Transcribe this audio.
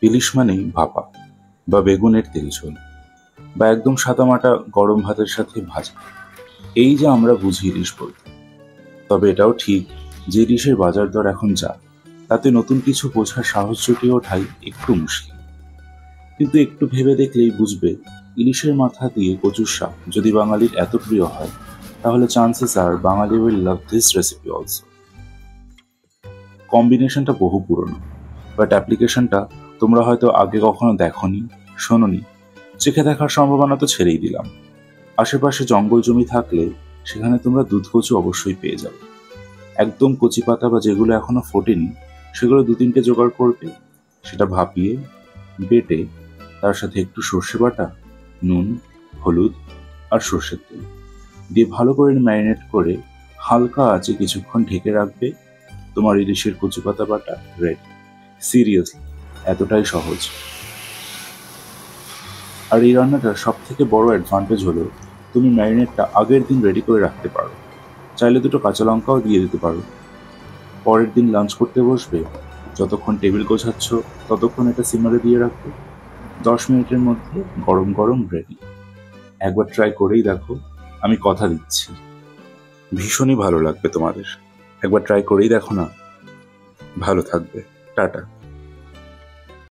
ইলিশ মানেই ভাপা বা বেগুনের তেল ঝোল বা একদম সাদামাটা গরম ভাতের সাথে ভাজা, এই যে আমরা বুঝি ইলিশ বলতে। তবে এটাও ঠিক যে ইলিশের বাজার দর এখন যা, তাতে নতুন কিছু বোঝার সাহস জুটিয়ে ওঠাই একটু মুশকিল। কিন্তু একটু ভেবে দেখলেই বুঝবে, ইলিশের মাথা দিয়ে কচুর শাক যদি বাঙালির এত প্রিয় হয়, তাহলে chances are Bangali will love this recipe also. কম্বিনেশনটা বহু পুরনো, বাট অ্যাপ্লিকেশনটা তোমরা হয়তো আগে কখনো দেখোনি, শোনোনি। চেখে দেখার সম্ভাবনা তো ছেড়েই দিলাম। আশেপাশে জঙ্গল জমি থাকলে সেখানে তোমরা দুধ কচু অবশ্যই পেয়ে যাবে। একদম কচি পাতা বা যেগুলো এখনো ফোটেনি, সেগুলো 2-3টে জোগাড় করবে। সেটা ভাপিয়ে, বেটে, তার সাথে একটু সর্ষে বাটা, নুন, হলুদ আর সর্ষের তেল দিয়ে ভালো করে ম্যারিনেট করে হালকা আঁচে কিছুক্ষণ ঢেকে রাখবে। তোমার ইলিশের কচু পাতা বাটা রেডি। সিরিয়াসলি, এতটাই সহজ। আর এই রান্নাটার সব থেকে বড় অ্যাডভান্টেজ হলো, তুমি ম্যারিনেটটা আগের দিন রেডি করে রাখতে পারো। চাইলে 2টো কাঁচা লঙ্কাও দিয়ে দিতে পারো। পরের দিন লাঞ্চ করতে বসবে, যতক্ষণ টেবিল গোছাচ্ছ ততক্ষণ এটা সিমারে দিয়ে রাখবে। 10 মিনিটের মধ্যে গরম গরম রেডি। একবার ট্রাই করেই দেখো, আমি কথা দিচ্ছি ভীষণই ভালো লাগবে তোমাদের। একবার ট্রাই করেই দেখো না, ভালো থাকবে। টাটা।